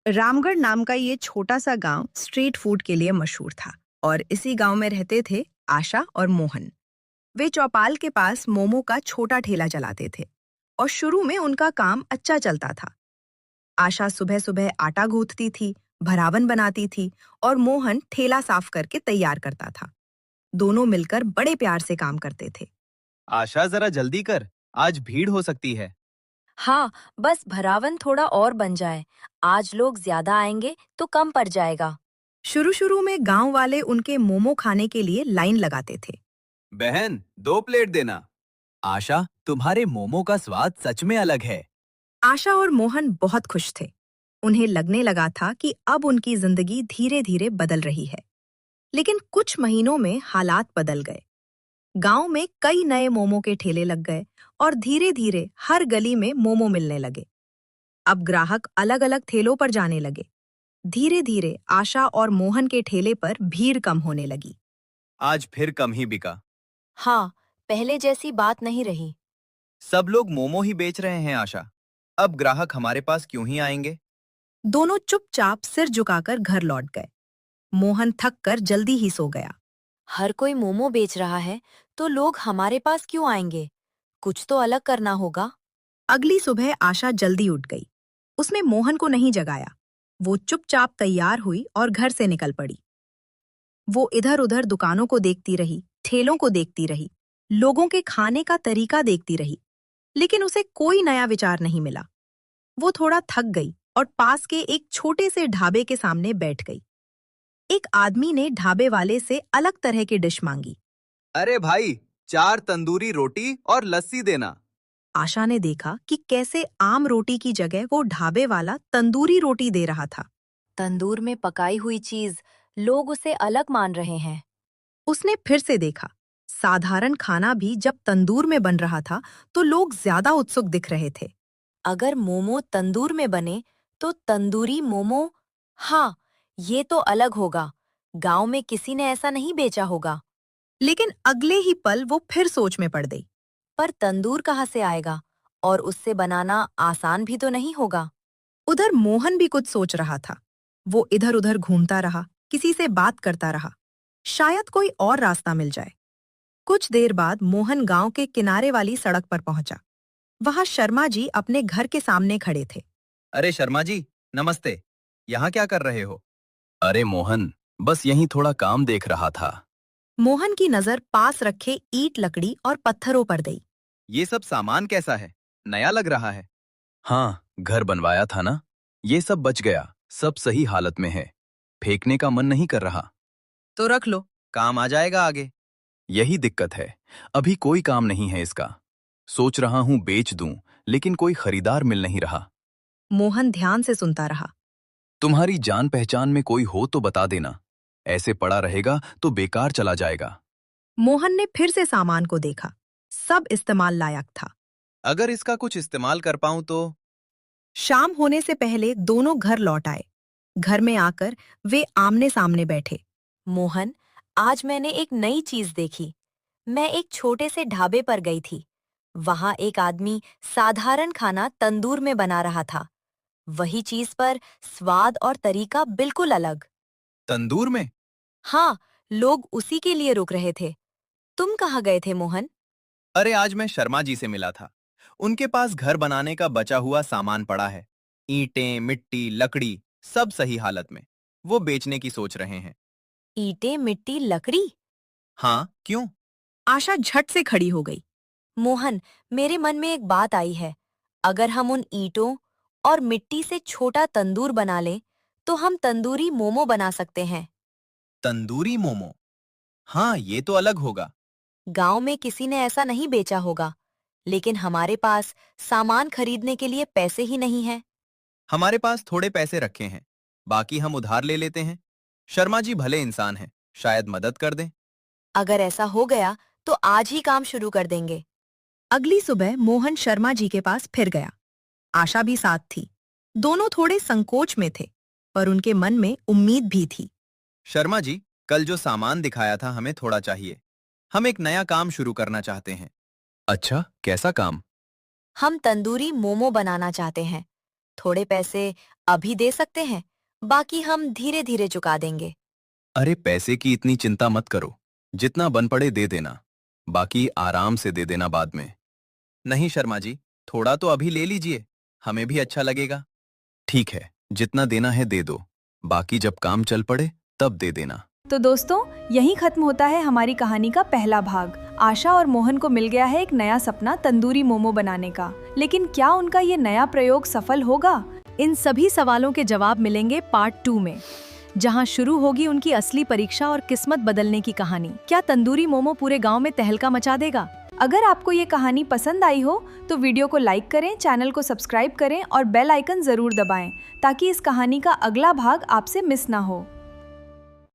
रामगढ़ नाम का ये छोटा सा गांव स्ट्रीट फूड के लिए मशहूर था। और इसी गांव में रहते थे आशा और मोहन। वे चौपाल के पास मोमो का छोटा ठेला चलाते थे और शुरू में उनका काम अच्छा चलता था। आशा सुबह सुबह आटा गूंथती थी, भरावन बनाती थी और मोहन ठेला साफ करके तैयार करता था। दोनों मिलकर बड़े प्यार से काम करते थे। आशा जरा जल्दी कर, आज भीड़ हो सकती है। हाँ, बस भरावन थोड़ा और बन जाए। आज लोग ज्यादा आएंगे तो कम पड़ जाएगा। शुरू शुरू में गांव वाले उनके मोमो खाने के लिए लाइन लगाते थे। बहन, 2 प्लेट देना। आशा, तुम्हारे मोमो का स्वाद सच में अलग है। आशा और मोहन बहुत खुश थे। उन्हें लगने लगा था कि अब उनकी जिंदगी धीरे धीरे बदल रही है। लेकिन कुछ महीनों में हालात बदल गए। गांव में कई नए मोमो के ठेले लग गए और धीरे धीरे हर गली में मोमो मिलने लगे। अब ग्राहक अलग अलग ठेलों पर जाने लगे। धीरे धीरे आशा और मोहन के ठेले पर भीड़ कम होने लगी। आज फिर कम ही बिका। हाँ, पहले जैसी बात नहीं रही। सब लोग मोमो ही बेच रहे हैं आशा। अब ग्राहक हमारे पास क्यों ही आएंगे? दोनों चुपचाप सिर झुकाकर घर लौट गए। मोहन थक कर जल्दी ही सो गया। हर कोई मोमो बेच रहा है, तो लोग हमारे पास क्यों आएंगे? कुछ तो अलग करना होगा। अगली सुबह आशा जल्दी उठ गई। उसने मोहन को नहीं जगाया। वो चुपचाप तैयार हुई और घर से निकल पड़ी। वो इधर-उधर दुकानों को देखती रही, ठेलों को देखती रही, लोगों के खाने का तरीका देखती रही, लेकिन उसे कोई नया विचार नहीं मिला। वो थोड़ा थक गई और पास के एक छोटे से ढाबे के सामने बैठ गई। एक आदमी ने ढाबे वाले से अलग तरह की डिश मांगी। अरे भाई, 4 तंदूरी रोटी और लस्सी देना। आशा ने देखा कि कैसे आम रोटी की जगह वो ढाबे वाला तंदूरी रोटी दे रहा था। तंदूर में पकाई हुई चीज, लोग उसे अलग मान रहे हैं। उसने फिर से देखा। साधारण खाना भी जब तंदूर में बन रहा था तो लोग ज्यादा उत्सुक दिख रहे थे। अगर मोमो तंदूर में बने, तो तंदूरी मोमो। हाँ, ये तो अलग होगा। गांव में किसी ने ऐसा नहीं बेचा होगा। लेकिन अगले ही पल वो फिर सोच में पड़ गई। पर तंदूर कहाँ से आएगा? और उससे बनाना आसान भी तो नहीं होगा। उधर मोहन भी कुछ सोच रहा था। वो इधर-उधर घूमता रहा, किसी से बात करता रहा। शायद कोई और रास्ता मिल जाए। कुछ देर बाद मोहन गांव के किनारे वाली सड़क पर पहुंचा। वहां शर्मा जी अपने घर के सामने खड़े थे। अरे शर्मा जी, नमस्ते। यहाँ क्या कर रहे हो? अरे मोहन, बस यहीं थोड़ा काम देख रहा था। मोहन की नजर पास रखे ईंट लकड़ी और पत्थरों पर गई। ये सब सामान कैसा है? नया लग रहा है। हाँ, घर बनवाया था ना। ये सब बच गया, सब सही हालत में है। फेंकने का मन नहीं कर रहा। तो रख लो, काम आ जाएगा आगे। यही दिक्कत है, अभी कोई काम नहीं है इसका। सोच रहा हूँ बेच दूं, लेकिन कोई खरीदार मिल नहीं रहा। मोहन ध्यान से सुनता रहा। तुम्हारी जान पहचान में कोई हो तो बता देना। ऐसे पड़ा रहेगा तो बेकार चला जाएगा। मोहन ने फिर से सामान को देखा। सब इस्तेमाल लायक था। अगर इसका कुछ इस्तेमाल कर पाऊं तो। शाम होने से पहले दोनों घर लौट आए। घर में आकर वे आमने सामने बैठे। मोहन, आज मैंने एक नई चीज देखी। मैं एक छोटे से ढाबे पर गई थी। वहां एक आदमी साधारण खाना तंदूर में बना रहा था। वही चीज पर स्वाद और तरीका बिल्कुल अलग। तंदूर में? हाँ, लोग उसी के लिए रुक रहे थे। तुम कहाँ गए थे, मोहन? अरे आज मैं शर्मा जी से मिला था। उनके पास घर बनाने का बचा हुआ सामान पड़ा है। ईंटें, मिट्टी, लकड़ी, सब सही हालत में। वो बेचने की सोच रहे हैं। ईंटें, मिट्टी, लकड़ी? हाँ, क्यों? आशा झट से खड़ी हो गई। मोहन, मेरे मन में एक बात आई है। अगर हम उन ईंटों और मिट्टी से छोटा तंदूर बना लें, तो हम तंदूरी मोमो बना सकते हैं। तंदूरी मोमो? हाँ, ये तो अलग होगा। गांव में किसी ने ऐसा नहीं बेचा होगा, लेकिन हमारे पास सामान खरीदने के लिए पैसे ही नहीं हैं। हमारे पास थोड़े पैसे रखे हैं, बाकी हम उधार ले लेते हैं। शर्मा जी भले इंसान हैं, शायद मदद कर दें। अगर ऐसा हो गया, तो आज ही काम शुरू कर देंगे। अगली सुबह मोहन शर्मा जी के पास फिर गया। आशा भी साथ थी। दोनों थोड़े संकोच में थे, पर उनके मन में उम्मीद भी थी। शर्मा जी, कल जो सामान दिखाया था हमें थोड़ा चाहिए। हम एक नया काम शुरू करना चाहते हैं। अच्छा, कैसा काम? हम तंदूरी मोमो बनाना चाहते हैं। थोड़े पैसे अभी दे सकते हैं, बाकी हम धीरे धीरे चुका देंगे। अरे पैसे की इतनी चिंता मत करो, जितना बन पड़े दे देना, बाकी आराम से दे देना बाद में। नहीं शर्मा जी, थोड़ा तो अभी ले लीजिए, हमें भी अच्छा लगेगा। ठीक है, जितना देना है दे दो, बाकी जब काम चल पड़े तब दे देना। तो दोस्तों, यहीं खत्म होता है हमारी कहानी का पहला भाग। आशा और मोहन को मिल गया है एक नया सपना तंदूरी मोमो बनाने का, लेकिन क्या उनका ये नया प्रयोग सफल होगा? इन सभी सवालों के जवाब मिलेंगे पार्ट 2 में, जहां शुरू होगी उनकी असली परीक्षा और किस्मत बदलने की कहानी। क्या तंदूरी मोमो पूरे गांव में तहलका मचा देगा? अगर आपको ये कहानी पसंद आई हो तो वीडियो को लाइक करें, चैनल को सब्सक्राइब करें और बेल आइकन जरूर दबाएं, ताकि इस कहानी का अगला भाग आपसे मिस ना हो।